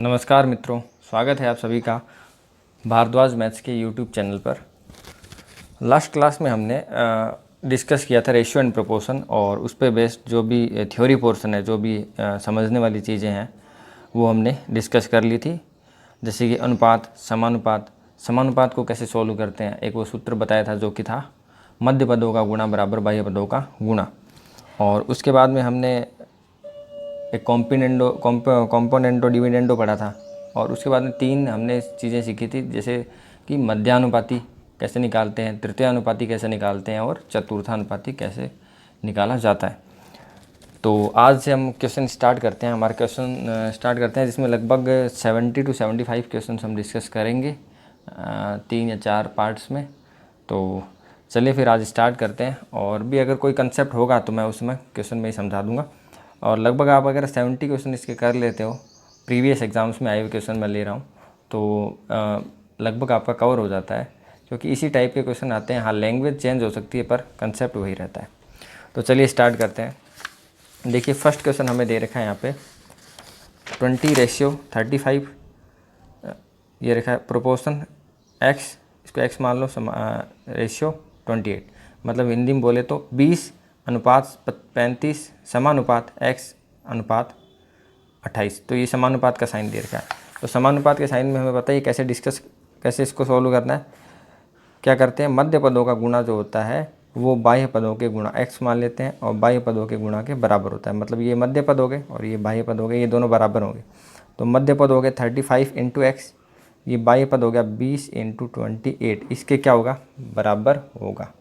नमस्कार मित्रों, स्वागत है आप सभी का भारद्वाज मैथ्स के यूट्यूब चैनल पर। लास्ट क्लास में हमने डिस्कस किया था रेशियो एंड प्रोपोर्शन, और उस पर बेस्ड जो भी थ्योरी पोर्शन है, जो भी समझने वाली चीज़ें हैं वो हमने डिस्कस कर ली थी। जैसे कि अनुपात, समानुपात को कैसे सॉल्व करते हैं, एक वो सूत्र बताया था जो कि था मध्य पदों का गुणा बराबर बाह्य पदों का गुणा। और उसके बाद में हमने एक कॉम्पोनेंटो डिविडेंडो पढ़ा था, और उसके बाद में 3 हमने चीज़ें सीखी थी, जैसे कि मध्यानुपाती कैसे निकालते हैं, तृतीयानुपाती कैसे निकालते हैं, और चतुर्थानुपाती कैसे निकाला जाता है। तो आज से हम क्वेश्चन स्टार्ट करते हैं, हमारे क्वेश्चन स्टार्ट करते हैं, जिसमें लगभग 70 to 75 क्वेश्चन हम डिस्कस करेंगे 3 या 4 पार्ट्स में। तो चलिए फिर आज स्टार्ट करते हैं, और भी अगर कोई कंसेप्ट होगा तो मैं उसमें क्वेश्चन में ही समझा दूंगा। और लगभग आप अगर 70 क्वेश्चन इसके कर लेते हो, प्रीवियस एग्ज़ाम्स में आए हुए क्वेश्चन मैं ले रहा हूँ, तो लगभग आपका कवर हो जाता है, क्योंकि इसी टाइप के क्वेश्चन आते हैं। हाँ, लैंग्वेज चेंज हो सकती है पर कंसेप्ट वही रहता है। तो चलिए स्टार्ट करते हैं। देखिए, फर्स्ट क्वेश्चन हमें दे रखा है यहाँ पे 20:35, ये रखा है प्रोपोर्शन x, इसको x मान लो, रेशियो 28, मतलब हिंदी में बोले तो 20:35 समानुपात x अनुपात 28। तो ये समानुपात का साइन दे रखा है। तो समानुपात के साइन में हमें बताइए कैसे इसको सॉल्व करना है। क्या करते हैं, मध्य पदों का गुणा जो होता है वो बाह्य पदों के गुणा x मान लेते हैं, और बाह्य पदों के गुणा के बराबर होता है। मतलब ये मध्य पद हो गए और ये बाह्य पद हो गए, ये दोनों बराबर होंगे। तो मध्य पद हो गए 35 इंटू एक्स, ये बाह्य पद हो गया 20 इंटू 28, इसके क्या होगा, बराबर होगा।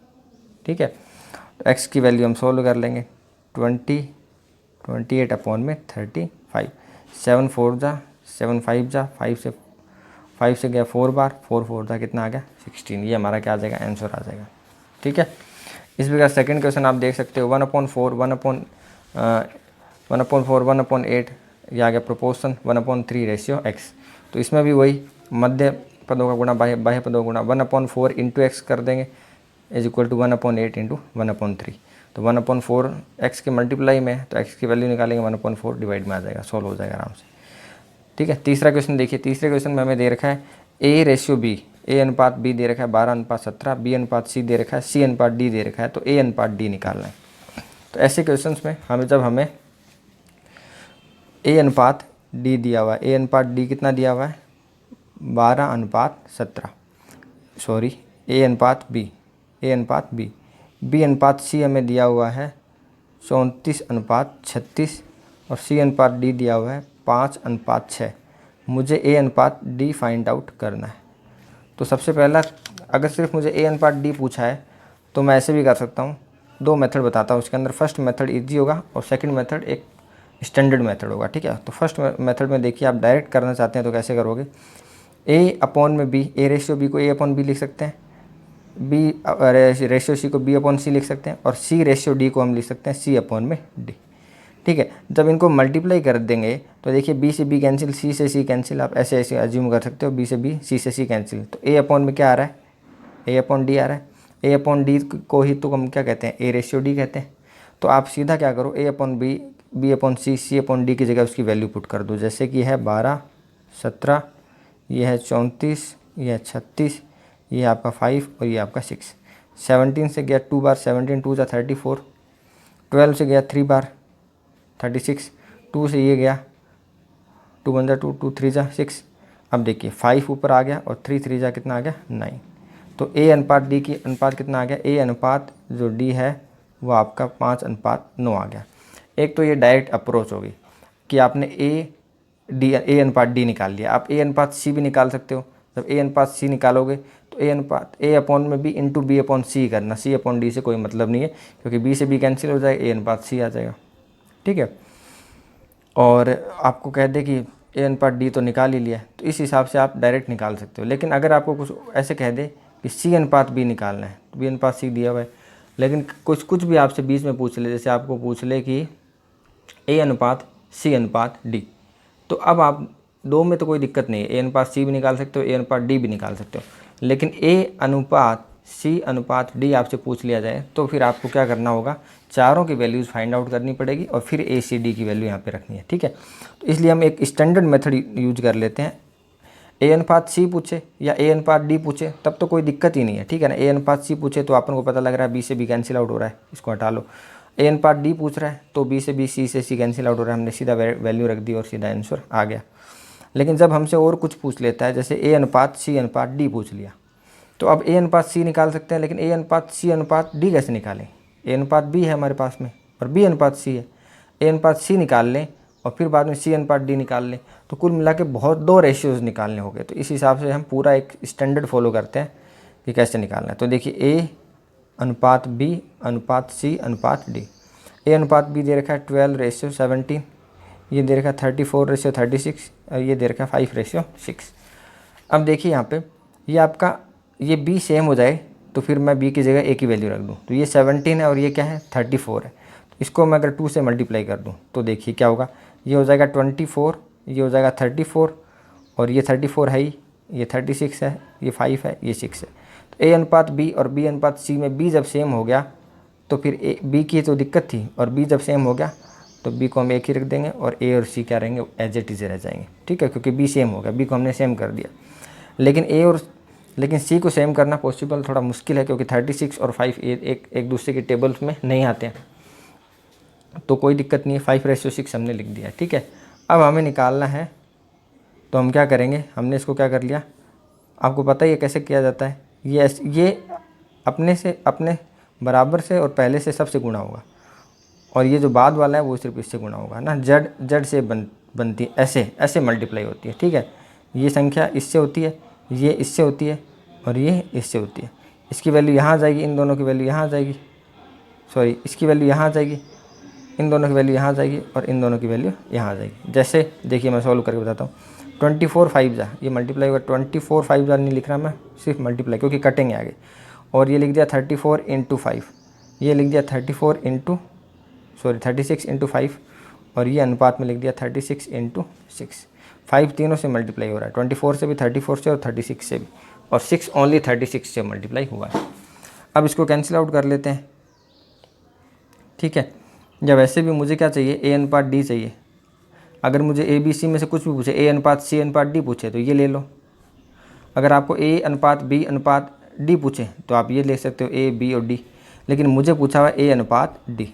ठीक है, तो x की वैल्यू हम सोल्व कर लेंगे। 28 अपॉन में 35, 7 4 जा 7 5 जा 5 से गया 4 बार, 4 4 जा कितना आ गया 16। ये हमारा क्या आ जाएगा, आंसर आ जाएगा। ठीक है, इस प्रकार सेकंड क्वेश्चन आप देख सकते हो 1/4 1/8, ये आ गया प्रोपोर्शन 1/3 रेशियो x। तो इसमें भी वही मध्य पदों का गुणा बाह्य पदों का गुणा 1/4 इंटू एक्स कर देंगे, इज इक्वल टू 1/8 इंटू 1/3। तो 1/4 x के मल्टीप्लाई में, तो x की वैल्यू निकालेंगे 1/4 डिवाइड में आ जाएगा, सॉल्व हो जाएगा आराम से। ठीक है, तीसरा क्वेश्चन देखिए। तीसरे क्वेश्चन में हमें दे रखा है a:b, a अनुपात b दे रखा है 12:17, b अनुपात c दे रखा है, c अनुपात d दे रखा है, तो a अनुपात d निकालना है। तो ऐसे क्वेश्चंस में हमें a अनुपात d दिया हुआ है, a अनुपात d कितना दिया हुआ है 12:17, सॉरी a अनुपात b, b अनुपात c हमें दिया हुआ है 34:36, और c अनुपात d दिया हुआ है 5:6। मुझे a अनुपात d फाइंड आउट करना है। तो सबसे पहला, अगर सिर्फ मुझे a अनुपात d पूछा है तो मैं ऐसे भी कर सकता हूँ। 2 मेथड बताता हूँ उसके अंदर। फर्स्ट मेथड इजी होगा और सेकंड मेथड एक स्टैंडर्ड मेथड होगा। ठीक है, तो फर्स्ट मेथड में देखिए, आप डायरेक्ट करना चाहते हैं तो कैसे करोगे, a अपॉन में b, a रेशियो b को a अपॉन b लिख सकते हैं, b रेशियो c को b अपॉन c लिख सकते हैं, और c रेशियो d को हम लिख सकते हैं c अपॉन में d। ठीक है, जब इनको मल्टीप्लाई कर देंगे तो देखिए b से b कैंसिल, c से c कैंसिल, आप ऐसे ऐसे अज्यूम कर सकते हो, b से b, c से c कैंसिल। तो a अपॉन में क्या आ रहा है, a अपॉन d आ रहा है। a अपॉन d को ही तो हम क्या कहते हैं, a रेशियो d कहते हैं। तो आप सीधा क्या करो, a upon b, b upon c, c upon d की जगह उसकी वैल्यू पुट कर दो। जैसे कि है 12, 17, ये है 34, ये है 36, ये आपका 5 और ये आपका 6। 17 से गया 2 बार, 17 2 जा 34, 12 से गया 3 बार 36, 2 से ये गया 2 1 जा 2, 2 3 जा 6। अब देखिए 5 ऊपर आ गया और 3 3 जा कितना आ गया 9। तो a अनुपात d की अनुपात कितना आ गया, a अनुपात जो d है वो आपका 5:9 आ गया। एक तो ये डायरेक्ट अप्रोच होगी कि आपने a अनुपात d निकाल लिया। आप a अनुपात c भी निकाल सकते हो। जब a अनुपात c निकालोगे तो a अनुपात a अपॉन में b into b upon c करना, c अपॉन d से कोई मतलब नहीं है, क्योंकि b से b कैंसिल हो जाएगा, a अनुपात c आ जाएगा। ठीक है, और आपको कह दे कि a अनुपात d तो निकाल ही लिया, तो इस हिसाब से आप डायरेक्ट निकाल सकते हो। लेकिन अगर आपको कुछ ऐसे कह दे कि c अनुपात b निकालना है, तो b अनुपात c दिया हुआ है, लेकिन कुछ भी आपसे बीच में पूछ ले, जैसे आपको पूछ ले कि a अनुपात c अनुपात d, तो अब आप 2 में तो कोई दिक्कत नहीं है, a अनुपात c भी निकाल सकते हो, a अनुपात d भी निकाल सकते हो। लेकिन a अनुपात C अनुपात D आपसे पूछ लिया जाए तो फिर आपको क्या करना होगा, चारों की वैल्यूज़ फाइंड आउट करनी पड़ेगी और फिर ACD की वैल्यू यहाँ पे रखनी है, ठीक है। तो इसलिए हम एक स्टैंडर्ड मेथड यूज कर लेते हैं। A अनुपात C पूछे या A अनुपात D पूछे तब तो कोई दिक्कत ही नहीं है, ठीक है ना। A अनुपात C पूछे तो अपन को पता लग रहा है B से B कैंसिल आउट हो रहा है, इसको हटा लो। A अनुपात D पूछ रहा है तो B से B, C से C कैंसिल आउट हो रहा है, हमने सीधा वैल्यू रख दी और सीधा आंसर आ गया। लेकिन जब हमसे और कुछ पूछ लेता है, जैसे A अनुपात C अनुपात D पूछ लिया, तो अब A अनुपात C निकाल सकते हैं, लेकिन A अनुपात C अनुपात D कैसे निकालें। A अनुपात B है हमारे पास में और B अनुपात C है। A अनुपात C निकाल लें और फिर बाद में C अनुपात D निकाल लें, तो कुल मिला के बहुत दो रेशियोज़ निकालने होंगे। तो इस हिसाब से हम पूरा एक स्टैंडर्ड फॉलो करते हैं कि कैसे निकालना है। तो देखिए A अनुपात B अनुपात C अनुपात D। A अनुपात B दे रखा है 12:17, ये दे रखा है 34:36 और ये दे रखा है 5:6। अब देखिए यहाँ पे ये आपका ये B सेम हो जाए तो फिर मैं B की जगह A की वैल्यू रख दूँ, तो ये 17 है और ये क्या है 34 है। तो इसको मैं अगर 2 से मल्टीप्लाई कर दूँ तो देखिए क्या होगा, ये हो जाएगा 24, ये हो जाएगा 34 और ये 34 है ही, ये 36 है, ये 5 है, ये 6 है। तो A अनुपात B और B अनुपात C में B जब सेम हो गया तो फिर B की तो दिक्कत थी और B जब सेम हो गया तो B को हम एक ही रख देंगे और A और C क्या रहेंगे, एज इट इज़ रह जाएंगे, ठीक है, क्योंकि B सेम हो गया, B को हमने सेम कर दिया। लेकिन C को सेम करना पॉसिबल थोड़ा मुश्किल है, क्योंकि 36 और 5 एक दूसरे के टेबल्स में नहीं आते हैं। तो कोई दिक्कत नहीं है, 5:6 हमने लिख दिया, ठीक है। अब हमें निकालना है तो हम क्या करेंगे, हमने इसको क्या कर लिया, आपको पता ही है कैसे किया जाता है। ये अपने बराबर से और पहले से सबसे गुणा होगा और ये जो बाद वाला है वो सिर्फ इससे गुणा होगा ना। जड़ से बनती है, ऐसे मल्टीप्लाई होती है, ठीक है। ये संख्या इससे होती है, ये इससे होती है और ये इससे होती है। इसकी वैल्यू यहाँ आ जाएगी, इन दोनों की वैल्यू यहाँ आ जाएगी, सॉरी इसकी वैल्यू यहाँ आ जाएगी, इन दोनों की वैल्यू यहाँ आ जाएगी और इन दोनों की वैल्यू यहाँ आ जाएगी। जैसे देखिए मैं सॉल्व करके बताता हूँ। 24 5 जा, ये मल्टीप्लाई होगा, 24 5 जा नहीं लिख रहा मैं, सिर्फ मल्टीप्लाई, क्योंकि कटेंगे आगे। और ये लिख दिया 34 × 5, ये लिख दिया 36 × 5 और ये अनुपात में लिख दिया 36 × 6। 5 तीनों से मल्टीप्लाई हो रहा है, 24 से भी, 34 से और 36 से भी, और 6 ओनली 36 से मल्टीप्लाई हुआ है। अब इसको कैंसिल आउट कर लेते हैं, ठीक है। या वैसे भी मुझे क्या चाहिए, A अनुपात D चाहिए। अगर मुझे A B C में से कुछ भी पूछे, A अनुपात C अनुपात D पूछे तो ये ले लो। अगर आपको A अनुपात B अनुपात D पूछे तो आप ये ले सकते हो, A B और D। लेकिन मुझे पूछा हुआ A अनुपात D,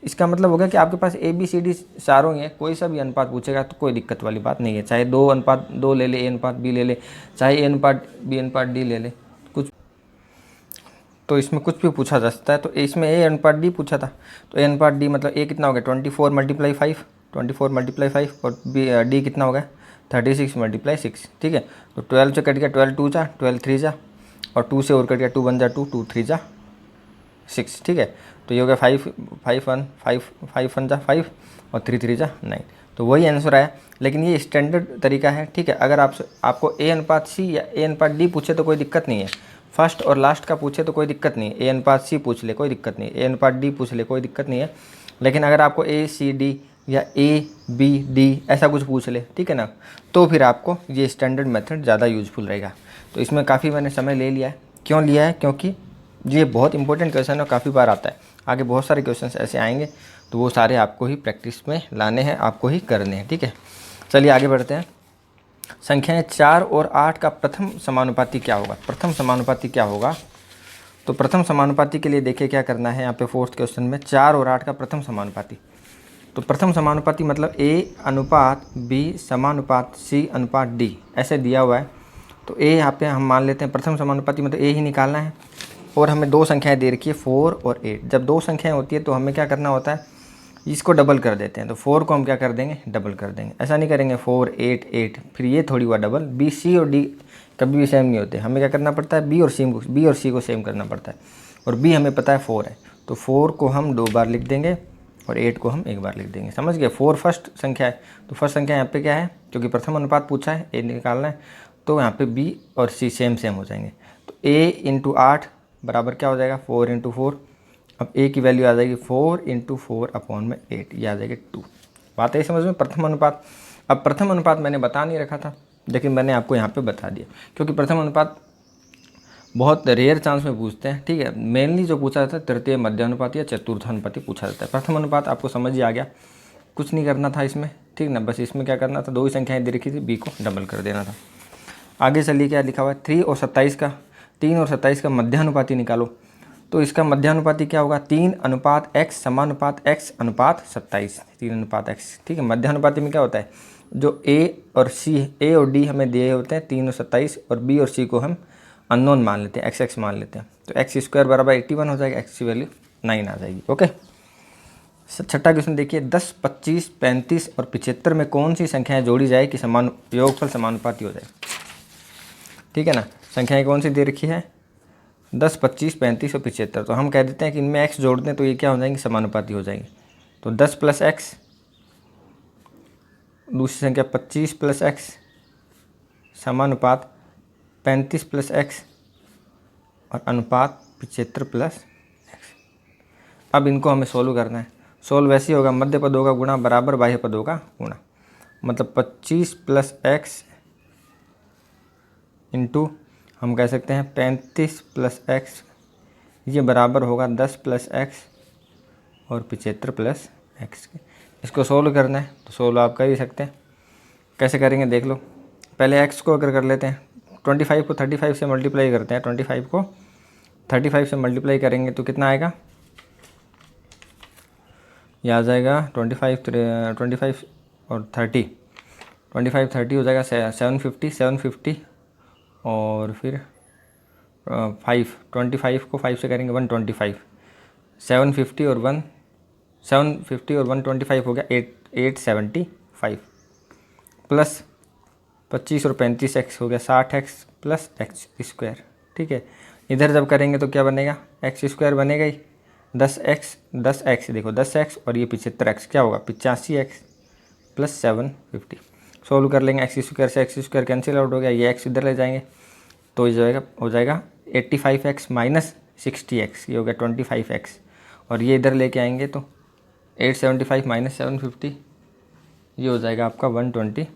इसका मतलब हो गया कि आपके पास A B C D चारों ही है, कोई सा भी अनुपात पूछेगा तो कोई दिक्कत वाली बात नहीं है। चाहे 2 अनुपात 2 ले ले, A अनुपात B ले ले, चाहे A अनुपात B अनुपात D ले ले, कुछ तो इसमें कुछ भी पूछा जा सकता है। तो इसमें A अनुपात D पूछा था, तो A अनुपात D मतलब A कितना हो गया 24 × 5, 24 × 5 और D कितना हो गया 36 × 6, ठीक है। तो 12 से कट गया 12 2 जा, 12 3 जा और 2 से और कट गया 2 1 जा 2, 2 3 जा 6, ठीक है। तो ये हो गया 5 1 जा 5 और 3 3 जा 9, तो वही आंसर आया। लेकिन ये स्टैंडर्ड तरीका है, ठीक है। अगर आपको A अनुपात C या A अनुपात D पूछे तो कोई दिक्कत नहीं है, फर्स्ट और लास्ट का पूछे तो कोई दिक्कत नहीं है। A अनुपात C पूछ ले कोई दिक्कत नहीं है, A अनुपात D पूछ ले कोई दिक्कत नहीं है। लेकिन अगर आपको A C D या A B D ऐसा कुछ पूछ ले, ठीक है ना, तो फिर आपको ये स्टैंडर्ड मेथड ज़्यादा यूज़फुल रहेगा। तो इसमें काफ़ी मैंने समय ले लिया है, क्यों लिया है, क्योंकि ये बहुत इंपॉर्टेंट क्वेश्चन है और काफ़ी बार आता है। आगे बहुत सारे क्वेश्चंस ऐसे आएंगे तो वो सारे आपको ही प्रैक्टिस में लाने हैं, आपको ही करने हैं, ठीक है। चलिए आगे बढ़ते हैं। संख्याएं 4 और 8 का प्रथम समानुपाती क्या होगा। प्रथम समानुपाती क्या होगा, तो प्रथम समानुपाती के लिए देखिए क्या करना है। यहाँ पे फोर्थ क्वेश्चन में 4 और 8 का प्रथम समानुपाती, तो प्रथम समानुपाती मतलब A अनुपात B समानुपात C अनुपात D ऐसे दिया हुआ है। तो A यहाँ पे हम मान लेते हैं प्रथम समानुपाती मतलब A ही निकालना है और हमें दो संख्याएं दे रखी है 4 और 8। जब दो संख्याएं होती है तो हमें क्या करना होता है, इसको डबल कर देते हैं। तो 4 को हम क्या कर देंगे, डबल कर देंगे। ऐसा नहीं करेंगे 4 8 8 फिर ये थोड़ी हुआ डबल। B C और D कभी भी सेम नहीं होते, हमें क्या करना पड़ता है B और C को सेम करना पड़ता है। और B हमें पता है 4 है, तो 4 को हम 2 बार लिख देंगे और 8 को हम 1 बार लिख देंगे। समझ गए। 4 फर्स्ट संख्या है, तो फर्स्ट संख्या यहाँ पे क्या है, क्योंकि प्रथम अनुपात पूछा है A निकालना है, तो यहाँ पे B और C सेम हो जाएंगे। तो A × 8 बराबर क्या हो जाएगा 4 × 4। अब A की वैल्यू आ जाएगी 4 × 4/8, ये आ जाएगी 2। बात है समझ में। प्रथम अनुपात, अब प्रथम अनुपात मैंने बता नहीं रखा था, लेकिन मैंने आपको यहाँ पे बता दिया, क्योंकि प्रथम अनुपात बहुत रेयर चांस में पूछते हैं, ठीक है। मेनली जो पूछा जाता है तृतीय मध्यानुपात या चतुर्थानुपाती पूछा जाता है। प्रथम अनुपात आपको समझ ही आ गया, कुछ नहीं करना था इसमें, ठीक ना। बस इसमें क्या करना था, दो ही संख्याएं दे रखी थी, बी को डबल कर देना था। आगे चलिए क्या लिखा हुआ है, 3 और 27 का, 3 और 27 का मध्यानुपाती निकालो। तो इसका मध्यानुपाती क्या होगा, 3:x समानुपात x अनुपात 27, 3:x, ठीक है। मध्यानुपाती में क्या होता है, जो a और c, a और d हमें दिए होते हैं 3 और 27, और b और c को हम अननोन मान लेते हैं, x मान लेते हैं। तो x² बराबर 81 हो जाएगा, x की वैल्यू 9 आ जाएगी। ओके, छठा क्वेश्चन देखिए, 10, 25, 35 और 75 में कौन सी संख्याएं जोड़ी जाए कि समान योगफल समानुपाती हो जाए, ठीक है ना। संख्याएं कौन सी दे रखी है, 10, 25, 35 और 75। तो हम कह देते हैं कि इनमें x जोड़ दें तो ये क्या हो जाएंगे, समानुपाती हो जाएंगे। तो 10 + x, दूसरी संख्या 25 + x समानुपात 35 + x और अनुपात 75 + x। अब इनको हमें सोल्व करना है। सोल्व वैसे ही होगा, मध्य पदों का गुणा बराबर बाह्य पदों का गुणा, मतलब 25 + x इंटू हम कह सकते हैं 35 + x, ये बराबर होगा 10 + x और 75 + x के। इसको सोल्व करना है तो सोल्व आप कर ही सकते हैं। कैसे करेंगे देख लो। पहले x को अगर कर लेते हैं, 25 को 35 से मल्टीप्लाई करते हैं, 25 को 35 से मल्टीप्लाई करेंगे तो कितना आएगा, ये आ जाएगा 25 और 30, 25 30 हो जाएगा 750 और फिर 5, 25 को 5 से करेंगे 125, 750 और 125 हो गया 875 प्लस 25 और 35 x हो गया 60x + x², ठीक है। इधर जब करेंगे तो क्या बनेगा, x² बनेगा ही, 10x देखो 10x और ये 75x क्या होगा 85x + 750। सोल्व कर लेंगे, x² से x² कैंसिल आउट हो गया, ये x इधर ले जाएंगे तो ये हो जाएगा 85x - 60x, ये हो गया 25x, और ये इधर लेके आएंगे तो 875 - 750, ये हो जाएगा आपका 125।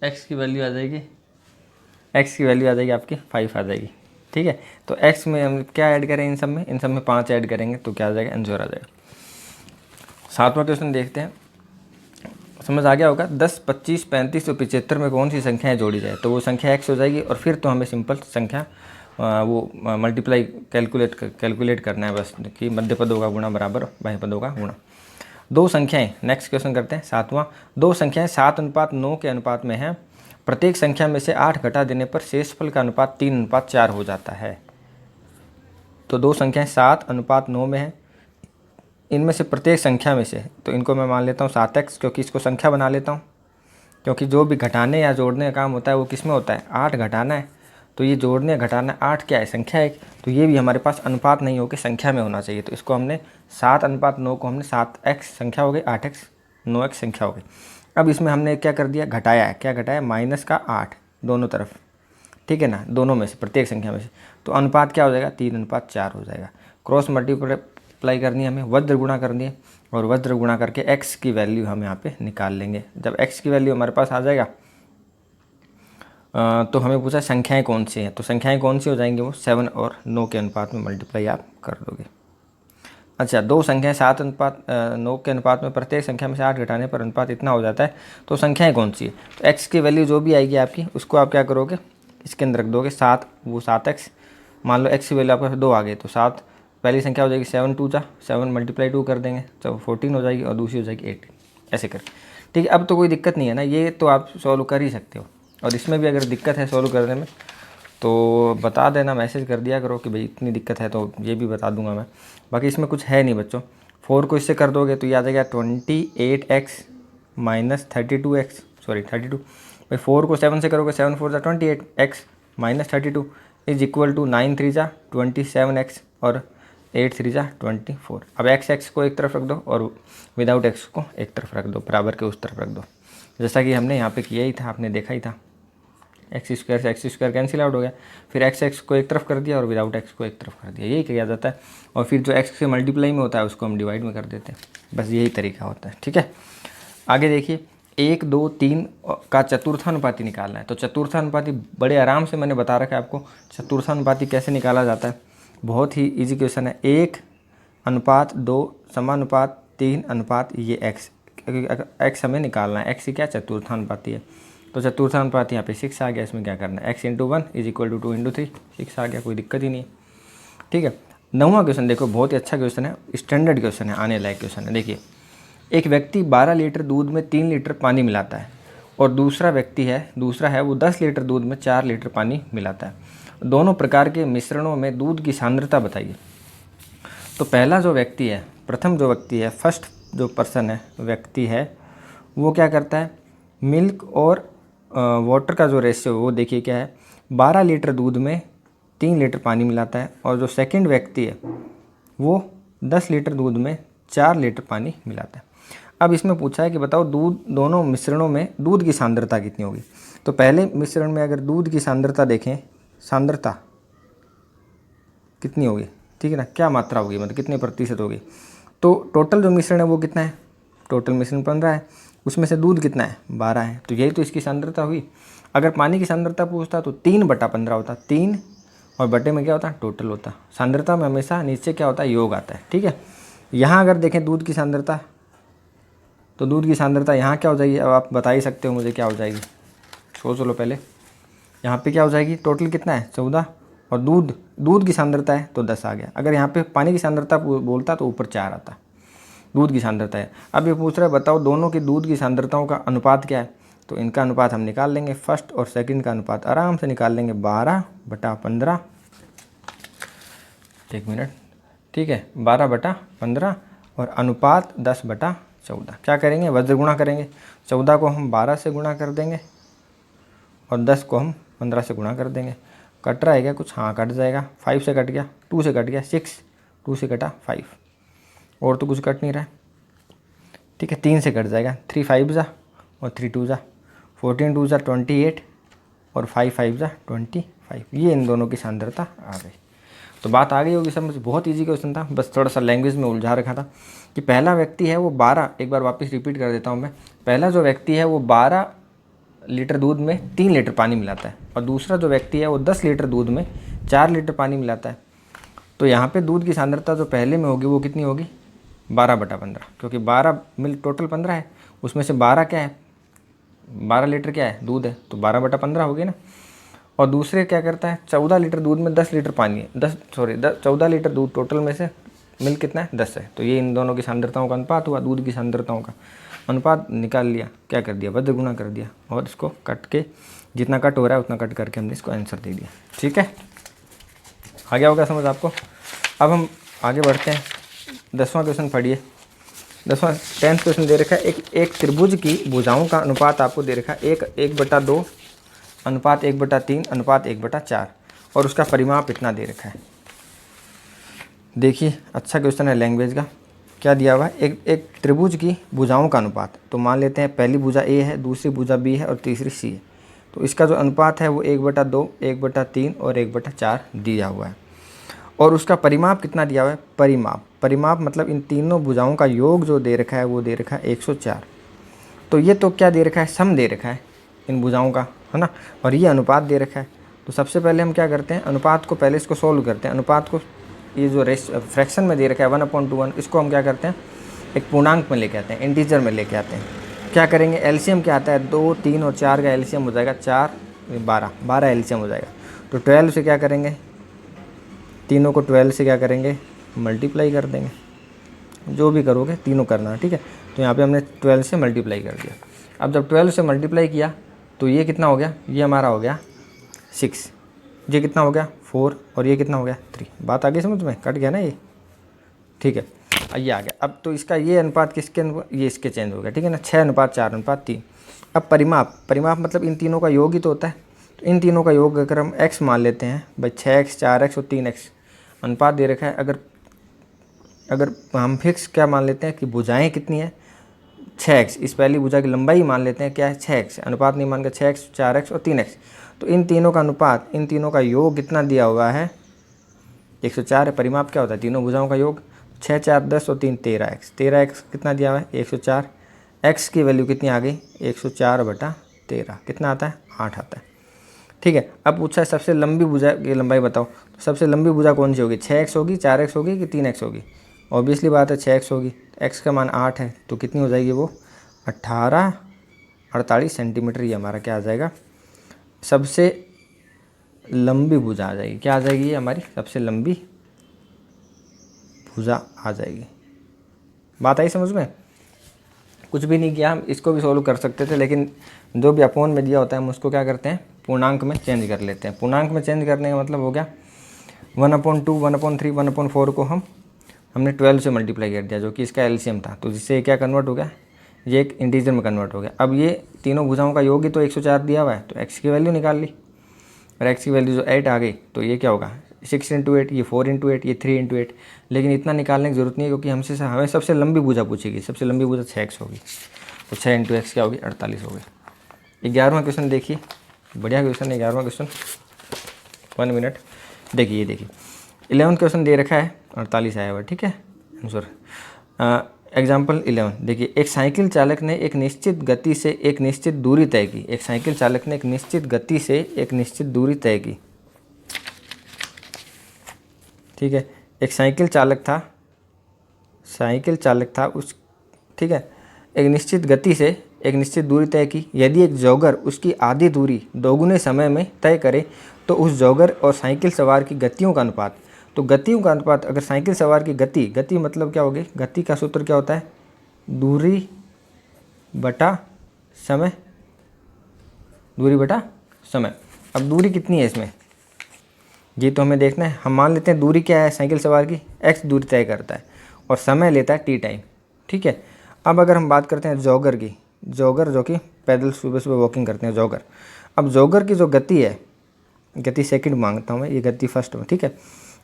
x की वैल्यू आ जाएगी, आपकी 5 आ जाएगी, ठीक है। तो x में हम क्या ऐड करें, इन सब में 5 ऐड करेंगे तो क्या आ जाएगा, आंसर आ जाएगा। सातवां क्वेश्चन देखते हैं, समझ आ गया होगा। 10, 25, 35 और 75 में कौन सी संख्याएं जोड़ी जाए, तो वो संख्या x हो जाएगी, और फिर तो हमें सिंपल संख्या वो मल्टीप्लाई कैलकुलेट करना है बस, कि मध्य पदों का गुणा बराबर बाह्य पदों का गुणा। दो संख्याएं, नेक्स्ट क्वेश्चन करते हैं सातवां, दो संख्याएं 7:9 के अनुपात में हैं, प्रत्येक संख्या में से 8 घटा देने पर शेषफल का अनुपात 3:4 हो जाता है। तो दो संख्याएं 7:9 में है, इनमें से प्रत्येक संख्या में से, तो इनको मैं मान लेता हूँ 7x, क्योंकि इसको संख्या बना लेता हूँ, क्योंकि जो भी घटाने या जोड़ने का काम होता है वो किस में होता है, 8 घटाना है, तो ये जोड़ने घटाना 8 क्या है, संख्या है, तो ये भी हमारे पास अनुपात नहीं हो के संख्या में होना चाहिए। तो इसको हमने 7:9 को हमने 7x संख्या हो गई, 8x 9x संख्या हो गई। अब इसमें हमने क्या कर दिया, घटाया है, क्या घटाया, -8 दोनों तरफ, ठीक है ना, दोनों में से प्रत्येक संख्या में से, तो अनुपात क्या हो जाएगा, 3:4 हो जाएगा। क्रॉस मल्टीप्लाई करनी है हमें, वज्र गुणा करनी है, और वज्र गुणा करके x की वैल्यू हम यहाँ पे निकाल लेंगे। जब x की वैल्यू हमारे पास आ जाएगा तो हमें पूछा संख्याएं कौन सी हैं, तो संख्याएं कौन सी हो जाएंगी, वो 7 और 9 के अनुपात में मल्टीप्लाई आप कर दोगे। अच्छा, दो संख्याएं 7:9 के अनुपात में प्रत्येक संख्या में से 8 घटाने पर अनुपात इतना हो जाता है, तो संख्याएं कौन सी है, तो x की वैल्यू जो भी आएगी आपकी, उसको आप क्या करोगे, इसके अंदर रख दोगे 7, वो 7x, मान लो x की वैल्यू आपका 2 आ गई, तो 7 पहली संख्या हो जाएगी 7 2 7 × 2 कर देंगे तो 14 हो जाएगी, और दूसरी हो जाएगी 8, ऐसे कर, ठीक है। अब तो कोई दिक्कत नहीं है ना, ये तो आप सॉल्व कर ही सकते हो, और इसमें भी अगर दिक्कत है सॉल्व करने में तो बता देना, मैसेज कर दिया करो कि भाई इतनी दिक्कत है, तो ये भी बता दूंगा मैं। बाकी इसमें कुछ है नहीं बच्चों, 4 को इससे कर दोगे तो ये आ जाएगा 28x - 32x, सॉरी 32, भाई 4 को 7 से करोगे, 7 4 28x - 32 is equal to 9 3 27x और 8 3 24। अब x को एक तरफ रख दो और विदाउट x को एक तरफ रख दो, बराबर के उस तरफ रख दो, जैसा कि हमने यहाँ पे किया ही था, आपने देखा ही था। x² से x² कैंसिल आउट हो गया, फिर x को एक तरफ कर दिया और विदाउट x को एक तरफ कर दिया, यही किया जाता है। और फिर जो x से मल्टीप्लाई में होता है उसको हम डिवाइड में कर देते हैं, बस यही तरीका होता है, ठीक है। आगे देखिए, 1 2 3 का चतुर्थानुपाती निकालना है। तो चतुर्थानुपाती बड़े आराम से मैंने बता रखा है आपको चतुर्थानुपाती कैसे निकाला जाता है। बहुत ही इजी क्वेश्चन है। 1:2 समानुपात 3 ये x, x हमें निकालना है। x क्या चतुर्थानुपाती है, तो चतुर्थानुपाती यहाँ पे 6 आ गया। इसमें क्या करना है, x × 1 = 2 × 3, 6 आ गया, कोई दिक्कत ही नहीं है। ठीक है। 9वां क्वेश्चन देखो, बहुत ही अच्छा क्वेश्चन है, स्टैंडर्ड क्वेश्चन है, आने लायक क्वेश्चन है। देखिए, एक व्यक्ति 12 लीटर दूध में 3 लीटर पानी मिलाता है और दूसरा है वो 10 लीटर दूध में 4 लीटर पानी मिलाता है। दोनों प्रकार के मिश्रणों में दूध की सांद्रता बताइए। तो पहला जो व्यक्ति है, प्रथम जो व्यक्ति है, फर्स्ट जो पर्सन है, व्यक्ति है, वो क्या करता है, मिल्क और वाटर का जो रेशियो वो देखिए क्या है, 12 लीटर दूध में 3 लीटर पानी मिलाता है। और जो सेकंड व्यक्ति है वो 10 लीटर दूध में 4 लीटर पानी मिलाता है। अब इसमें पूछा है कि बताओ दोनों मिश्रणों में दूध की सांद्रता कितनी होगी। तो पहले मिश्रण में अगर दूध की सांद्रता देखें, सांद्रता कितनी होगी, ठीक है ना, क्या मात्रा होगी, मतलब कितने प्रतिशत होगी। तो टोटल जो मिश्रण है वो कितना है, टोटल मिश्रण 15 है, उसमें से दूध कितना है, 12 है, तो यही तो इसकी सांद्रता हुई। अगर पानी की सांद्रता पूछता तो 3/15 होता, 3 और बटे में क्या होता है, टोटल होता। सांद्रता में हमेशा नीचे क्या होता है, योग आता है। ठीक है। यहाँ अगर देखें दूध की सांद्रता, तो दूध की सांद्रता यहाँ क्या हो जाएगी, अब आप बता ही सकते हो मुझे क्या हो जाएगी, सोच लो पहले। यहाँ पे क्या हो जाएगी, टोटल कितना है 14 और दूध की सांद्रता है तो 10 आ गया। अगर यहाँ पे पानी की सांद्रता बोलता तो ऊपर 4 आता, दूध की सांद्रता है। अब ये पूछ रहा है बताओ दोनों की दूध की सांद्रताओं का अनुपात क्या है। तो इनका अनुपात हम निकाल लेंगे, फर्स्ट और सेकंड का अनुपात आराम से निकाल लेंगे, 12/15, 1 मिनट, ठीक है, 12/15 और अनुपात 10/14। क्या करेंगे, वज्र गुणा करेंगे। 14 को हम 12 से गुणा कर देंगे और 10 को हम 15 से गुणा कर देंगे। कट रहा है क्या कुछ, हाँ कट जाएगा, 5 से कट गया, 2 से कट गया 6, 2 से कटा 5, और तो कुछ कट नहीं रहा है। ठीक है, 3 से कट जाएगा, 3 5 जा और 3 2 जा, 14 2 जा 28 और 5 5 जा 25। ये इन दोनों की सांद्रता आ गई। तो बात आ गई होगी समझ। बहुत इजी क्वेश्चन था, बस थोड़ा सा लैंग्वेज में उलझा रखा था कि पहला व्यक्ति है वो 12, एक बार वापस रिपीट कर देता हूँ मैं। पहला जो व्यक्ति है वो 12 लीटर दूध में 3 लीटर पानी मिलाता है और दूसरा जो व्यक्ति है वो 10 लीटर दूध में 4 लीटर पानी मिलाता है। तो यहाँ पे दूध की सांद्रता जो पहले में होगी वो कितनी होगी, 12/15, क्योंकि 12 मिल टोटल 15 है, उसमें से 12 क्या है, 12 लीटर क्या है, दूध है, तो 12/15 होगी ना। और दूसरे क्या करता है, 14 लीटर दूध में 10 लीटर पानी है, 14 लीटर दूध टोटल में से मिल्क कितना है, 10 है। तो ये इन दोनों की सांद्रताओं का अनुपात हुआ, दूध की सांद्रताओं का अनुपात निकाल लिया, क्या कर दिया, वज्र गुणा कर दिया और इसको कट के जितना कट हो रहा है उतना कट करके हमने इसको आंसर दे दिया। ठीक है, आ गया होगा समझ आपको। अब हम आगे बढ़ते हैं, 10वां क्वेश्चन पढ़िए। 10th क्वेश्चन दे रखा है, एक त्रिभुज की भुजाओं का अनुपात आपको दे रखा है 1/2 अनुपात 1/3 अनुपात 1/4 और उसका परिमाप इतना दे रखा है। देखिए अच्छा क्वेश्चन है लैंग्वेज का। क्या दिया हुआ है, एक त्रिभुज की भुजाओं का अनुपात। तो मान लेते हैं पहली भुजा ए है, दूसरी भुजा बी है और तीसरी सी है। तो इसका जो अनुपात है वो 1/2, 1/3 और 1/4 दिया हुआ है। और उसका परिमाप कितना दिया हुआ है, परिमाप मतलब इन तीनों भुजाओं का योग जो दे रखा है वो दे रखा है 104। तो ये तो क्या दे रखा है, सम दे रखा है इन भुजाओं का, है ना, और ये अनुपात दे रखा है। तो सबसे पहले हम क्या करते हैं, अनुपात को पहले इसको सोल्व करते हैं। अनुपात को ये जो फ्रैक्शन में दे रखा है 1/1, इसको हम क्या करते हैं, एक पूर्णांक में लेके आते हैं, इंटीजर में लेके आते हैं। क्या करेंगे, एलसीएम क्या आता है, 2, 3 और 4 का एलसीएम हो जाएगा 4, 12 एलसीएम हो जाएगा। तो 12 से क्या करेंगे, तीनों को 12 से क्या करेंगे, मल्टीप्लाई कर देंगे। जो भी करोगे तीनों करना, ठीक है। तो यहाँ पे हमने 12 से मल्टीप्लाई कर दिया। अब जब 12 से मल्टीप्लाई किया तो ये कितना हो गया, ये हमारा हो गया 6, ये कितना हो गया 4 और ये कितना हो गया 3। बात आ गई समझ में, कट गया ना ये, ठीक है। ये आ गया। अब तो इसका ये अनुपात किसके ये इसके चेंज हो गया, ठीक है ना, 6:4:3। अब परिमाप मतलब इन तीनों का योग ही तो होता है। तो इन तीनों का योग अगर हम x मान लेते हैं भाई, 6x 4x और 3x अनुपात दे रखा है। अगर हम फिक्स क्या मान लेते हैं कि भुजाएं कितनी है 6x, इस पहली भुजा की लंबाई मान लेते हैं क्या है 6x, अनुपात नहीं मान कर 6x 4x और 3x। तो इन तीनों का अनुपात, इन तीनों का योग कितना दिया हुआ है 104 है। परिमाप क्या होता है, तीनों भुजाओं का योग, 6 4 10 और 3 13x, 13x कितना दिया हुआ है 104, x की वैल्यू कितनी आ गई 104/13, कितना आता है 8 आता है। ठीक है, अब पूछा है सबसे लंबी भुजा की लंबाई बताओ। तो सबसे लंबी भुजा कौन सी होगी, 6x होगी, 4x होगी कि 3x होगी। ऑब्वियसली बात है 6x होगी, x का मान 8 है तो कितनी हो जाएगी वो 48 सेंटीमीटर। ये हमारा क्या आ जाएगा, सबसे लंबी भुजा आ जाएगी। क्या आ जाएगी, ये हमारी सबसे लंबी भुजा आ जाएगी। बात आई समझ में। कुछ भी नहीं किया, हम इसको भी सोल्व कर सकते थे, लेकिन जो भी अपोन में दिया होता है हम उसको क्या करते हैं, पूर्णांक में चेंज कर लेते हैं। पूर्णांक में चेंज करने का मतलब हो गया 1/2, 1/3, 1/4 को हमने 12 से मल्टीप्लाई कर दिया, जो कि इसका एलसीएम था। तो जिससे क्या कन्वर्ट हो गया, ये एक इंटीजर में कन्वर्ट हो गया। अब ये तीनों भुजाओं का योग ही तो 104 दिया हुआ है, तो x की वैल्यू निकाल ली, और x की वैल्यू जो 8 आ गई, तो ये क्या होगा 6 × 8, ये 4 × 8, ये 3 × 8। लेकिन इतना निकालने की जरूरत नहीं है, क्योंकि हमें सबसे लंबी भुजा पूछेगी। सबसे लंबी भुजा 6x होगी, तो 6 × x क्या होगी 48 होगी। 11वां क्वेश्चन देखिए, बढ़िया क्वेश्चन है 11वां क्वेश्चन। 1 मिनट देखिए, ये देखिए 11 क्वेश्चन दे रखा है, 48 आया हुआ। ठीक है आंसर। एग्जाम्पल 11 देखिए, एक साइकिल चालक ने एक निश्चित गति से एक निश्चित दूरी तय की। एक साइकिल चालक ने एक निश्चित गति से एक निश्चित दूरी तय की। ठीक है, एक साइकिल चालक था उस, ठीक है, एक निश्चित गति से एक निश्चित दूरी तय की। यदि एक जॉगर उसकी आधी दूरी दोगुने समय में तय करे तो उस जॉगर और साइकिल सवार की गतियों का अनुपात। तो गतियों का अनुपात, अगर साइकिल सवार की गति मतलब क्या होगी, गति का सूत्र क्या होता है, दूरी बटा समय, दूरी बटा समय। अब दूरी कितनी है इसमें, ये तो हमें देखना है। हम मान लेते हैं दूरी क्या है साइकिल सवार की, x दूरी तय करता है और समय लेता है t टाइम। ठीक है, अब अगर हम बात करते हैं जॉगर की, जॉगर जो कि पैदल सुबह सुबह वॉकिंग करते हैं जॉगर। अब जॉगर की जो गति है, गति सेकंड मांगता हूँ मैं, ये गति फर्स्ट में। ठीक है,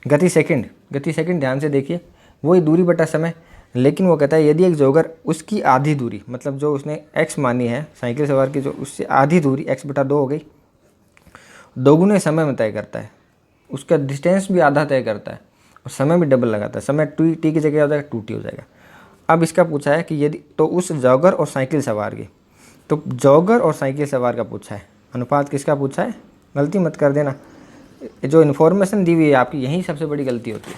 गति सेकंड ध्यान से देखिए, वही दूरी बटा समय। लेकिन वो कहता है यदि एक जॉगर उसकी आधी दूरी, मतलब जो उसने x मानी है साइकिल सवार की, जो उससे आधी दूरी x/2 हो गई, दोगुने समय में तय करता है, उसका डिस्टेंस भी आधा तय करता है और समय भी डबल लगाता है। समय t की जगह हो जाएगा 2t हो जाएगा। अब इसका पूछा है कि यदि, तो उस जॉगर और साइकिल सवार की, तो जॉगर और साइकिल सवार का पूछा है, अनुपात किसका पूछा है, गलती मत कर देना, जो इन्फॉर्मेशन दी हुई है आपकी, यही सबसे बड़ी गलती होती है।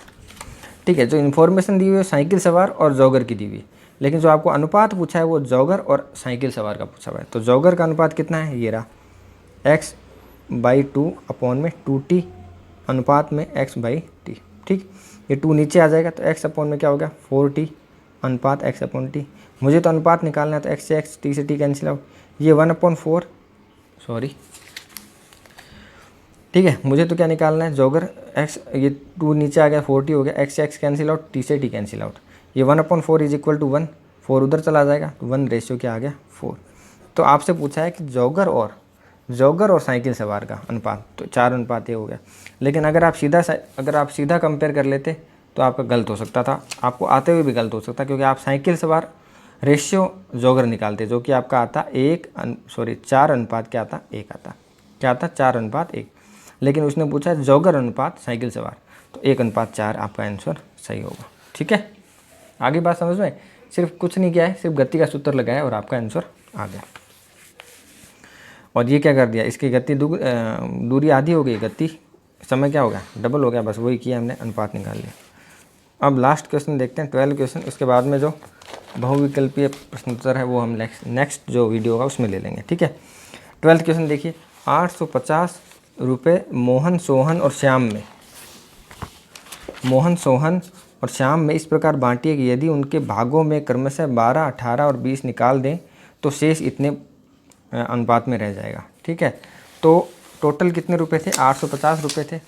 ठीक है, जो इन्फॉर्मेशन दी हुई है साइकिल सवार और जॉगर की दी हुई है, लेकिन जो आपको अनुपात पूछा है वो जॉगर और साइकिल सवार का पूछा हुआ है। तो जॉगर का अनुपात कितना है, ये रहा x/2/2t अनुपात में x/t। ठीक, ये 2 नीचे आ जाएगा तो x अपॉन में क्या हो गया 4t अनुपात x/t। मुझे तो अनुपात निकालना है, तो x से x, t से t कैंसिल आउट, ये 1/4, सॉरी। ठीक है, मुझे तो क्या निकालना है, जॉगर x, ये 2 नीचे आ गया 4t हो गया, x से x कैंसिल आउट, t से t कैंसिल आउट, ये 1/4 = 1, 4 उधर चला जाएगा तो 1 रेशियो क्या आ गया 4। तो आपसे पूछा है कि जॉगर और साइकिल सवार का अनुपात, तो 4:1 हो गया। लेकिन अगर आप सीधा कंपेयर कर लेते तो आपका गलत हो सकता था, आपको आते हुए भी गलत हो सकता, क्योंकि आप साइकिल सवार रेशियो जॉगर निकालते, जो कि आपका आता 4:1 क्या आता 1 आता, क्या आता 4:1। लेकिन उसने पूछा जॉगर अनुपात साइकिल सवार, तो 1:4 आपका आंसर सही होगा। ठीक है, आगे बात समझ में, सिर्फ कुछ नहीं किया है, सिर्फ गति का सूत्र लगाया और आपका आंसर आ गया। और ये क्या कर दिया, इसकी गति दूरी आधी हो गई, गति समय क्या हो गया डबल हो गया, बस वही किया हमने, अनुपात निकाल लिया। अब लास्ट क्वेश्चन देखते हैं, 12 क्वेश्चन। उसके बाद में जो बहुविकल्पीय प्रश्नोत्तर है वो हम नेक्स्ट जो वीडियो होगा उसमें ले लेंगे। ठीक है, 12 क्वेश्चन देखिए, 850 रुपये मोहन, सोहन और श्याम में इस प्रकार बांटिए कि यदि उनके भागों में क्रमशः 12, 18 और 20 निकाल दें तो शेष इतने अनुपात में रह जाएगा। ठीक है, तो टोटल कितने रुपए थे, 850 रुपये थे।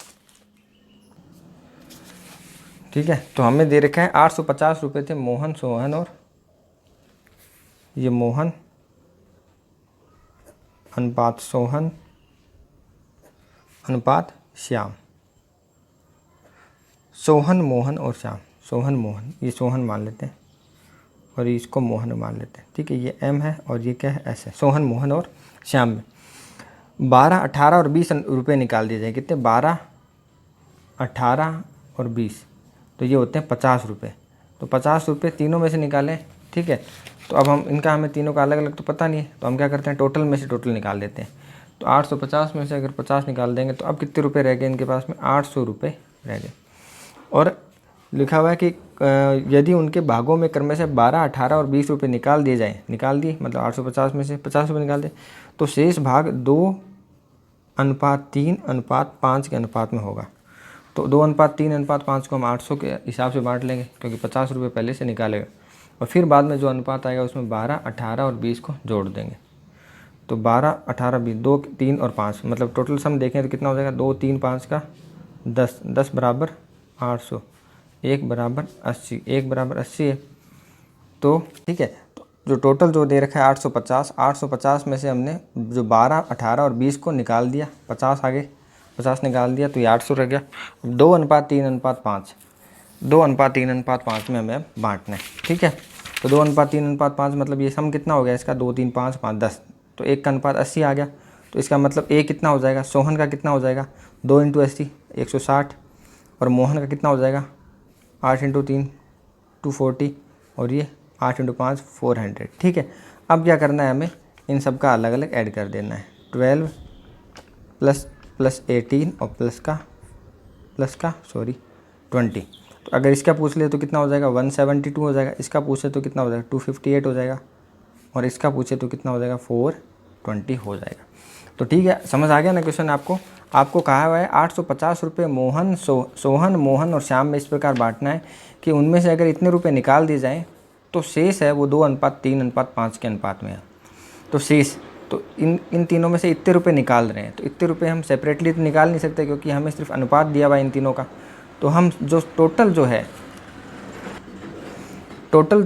ठीक है, तो हमें दे रखा है 850 रुपये थे मोहन, सोहन और, ये मोहन अनुपात सोहन अनुपात श्याम, सोहन, मोहन और श्याम, सोहन मोहन, ये सोहन मान लेते हैं और इसको मोहन मान लेते हैं। ठीक है, ये m है और ये क्या है s है, सोहन, मोहन और श्याम में 12, 18 और 20 रुपये निकाल दिए जाए। कितने, 12, 18 और 20, तो ये होते हैं 50 रुपये। तो 50 रुपये तीनों में से निकालें। ठीक है, तो अब हम इनका हमें तीनों का अलग अलग तो पता नहीं है, तो हम क्या करते हैं टोटल में से टोटल निकाल देते हैं। तो 850 में से अगर 50 निकाल देंगे तो अब कितने रुपए रह गए इनके पास में, 800 रुपये रह गए। और लिखा हुआ है कि यदि उनके भागों में क्रम से 12, 18 और 20 रुपये निकाल दिए जाएँ, निकाल दिए मतलब 850 में से 50 रुपये निकाल दिए, तो शेष भाग 2:3:5 के अनुपात में होगा। तो 2:3:5 को हम 800 के हिसाब से बांट लेंगे, क्योंकि 50 रुपये पहले से निकालेगा, और फिर बाद में जो अनुपात आएगा उसमें 12, 18 और 20 को जोड़ देंगे। तो 12, 18, 20, 2, 3 और 5 मतलब टोटल सम देखें तो कितना हो जाएगा, 2, 3, 5 का 10, 10 बराबर 800, 1 बराबर 80, 1 बराबर 80 है। तो ठीक है, तो जो टोटल जो दे रखा है 850, 850 में से हमने जो 12, 18 और 20 को निकाल दिया, 50 आगे 50 निकाल दिया, तो ये 800 रह गया। 2:3:5, 2:3:5 में हमें बांटना है। ठीक है, तो 2:3:5 मतलब ये सम कितना हो गया इसका, 2, 3, 5, 5, 10, तो 1 का अनुपात 80 आ गया। तो इसका मतलब ए कितना हो जाएगा, सोहन का कितना हो जाएगा, 2 × 80 160, और मोहन का कितना हो जाएगा 8 × 3 240, और ये 8 × 5 400। ठीक है, अब क्या करना है, हमें इन सब का अलग अलग ऐड कर देना है। 12 प्लस 18 और प्लस का 20। तो अगर इसका पूछ ले तो कितना हो जाएगा, 172 हो जाएगा। इसका पूछे तो कितना हो जाएगा, 258 हो जाएगा, और इसका पूछे तो कितना हो जाएगा, 420 हो जाएगा। तो ठीक है, समझ आ गया ना क्वेश्चन आपको कहा हुआ है 850 रुपये सोहन, मोहन और श्याम में इस प्रकार बांटना है कि उनमें से अगर इतने रुपए निकाल दिए जाएँ तो शेष है वो 2:3:5 के अनुपात में है। तो शेष, तो इन तीनों में से इतने रुपए निकाल रहे हैं, तो इतने रुपए हम सेपरेटली तो निकाल नहीं सकते, क्योंकि हमें सिर्फ अनुपात दिया हुआ है इन तीनों का। तो हम जो टोटल जो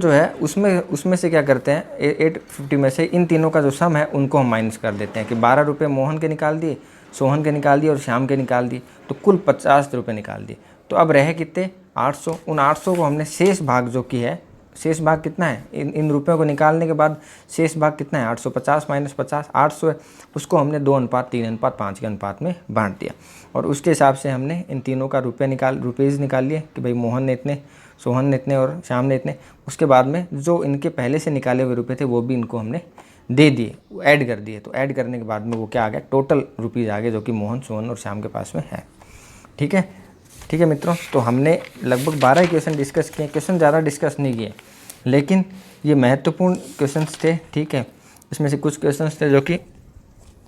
है उसमें से क्या करते हैं, 850 में से इन तीनों का जो सम है उनको हम माइनस कर देते हैं कि 12 रुपये मोहन के निकाल दिए, सोहन के निकाल दिए और श्याम के निकाल दिए, तो कुल 50 रुपये निकाल दिए। तो अब रहे कितने, 800। उन 800 को हमने शेष भाग जो कि है, शेष भाग कितना है, इन रुपयों को निकालने के बाद शेष भाग कितना है, 850 - 50, 800 है, उसको हमने 2:3:5 के अनुपात में बांट दिया। और उसके हिसाब से हमने इन तीनों का रुपीज़ निकाल लिए कि भाई मोहन ने इतने, सोहन ने इतने और श्याम ने इतने। उसके बाद में जो इनके पहले से निकाले हुए रुपए थे वो भी इनको हमने दे दिए, ऐड कर दिए। तो ऐड करने के बाद में वो क्या आ गया, टोटल रुपीज़ आ गए जो कि मोहन, सोहन और श्याम के पास में है। ठीक है मित्रों, तो हमने लगभग 12 क्वेश्चन डिस्कस किए। क्वेश्चन ज़्यादा डिस्कस नहीं किए, लेकिन ये महत्वपूर्ण क्वेश्चंस थे। ठीक है, इसमें से कुछ क्वेश्चंस थे जो कि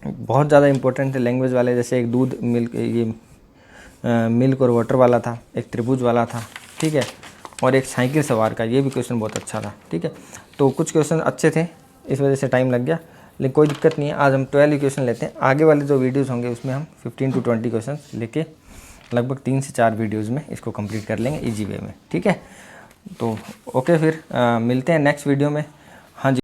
बहुत ज़्यादा इंपॉर्टेंट थे, लैंग्वेज वाले, जैसे एक दूध मिल्क और वाटर वाला था, एक त्रिभुज वाला था। ठीक है, और एक साइकिल सवार का, ये भी क्वेश्चन बहुत अच्छा था। ठीक है, तो कुछ क्वेश्चन अच्छे थे, इस वजह से टाइम लग गया, लेकिन कोई दिक्कत नहीं है। आज हम 12 क्वेश्चन लेते हैं। आगे वाले जो वीडियोज़ होंगे उसमें हम 15 to 20 क्वेश्चन लेके लगभग 3 से 4 वीडियोज़ में इसको कंप्लीट कर लेंगे ईजी वे में। ठीक है, तो ओके, फिर मिलते हैं नेक्स्ट वीडियो में। हाँ जी।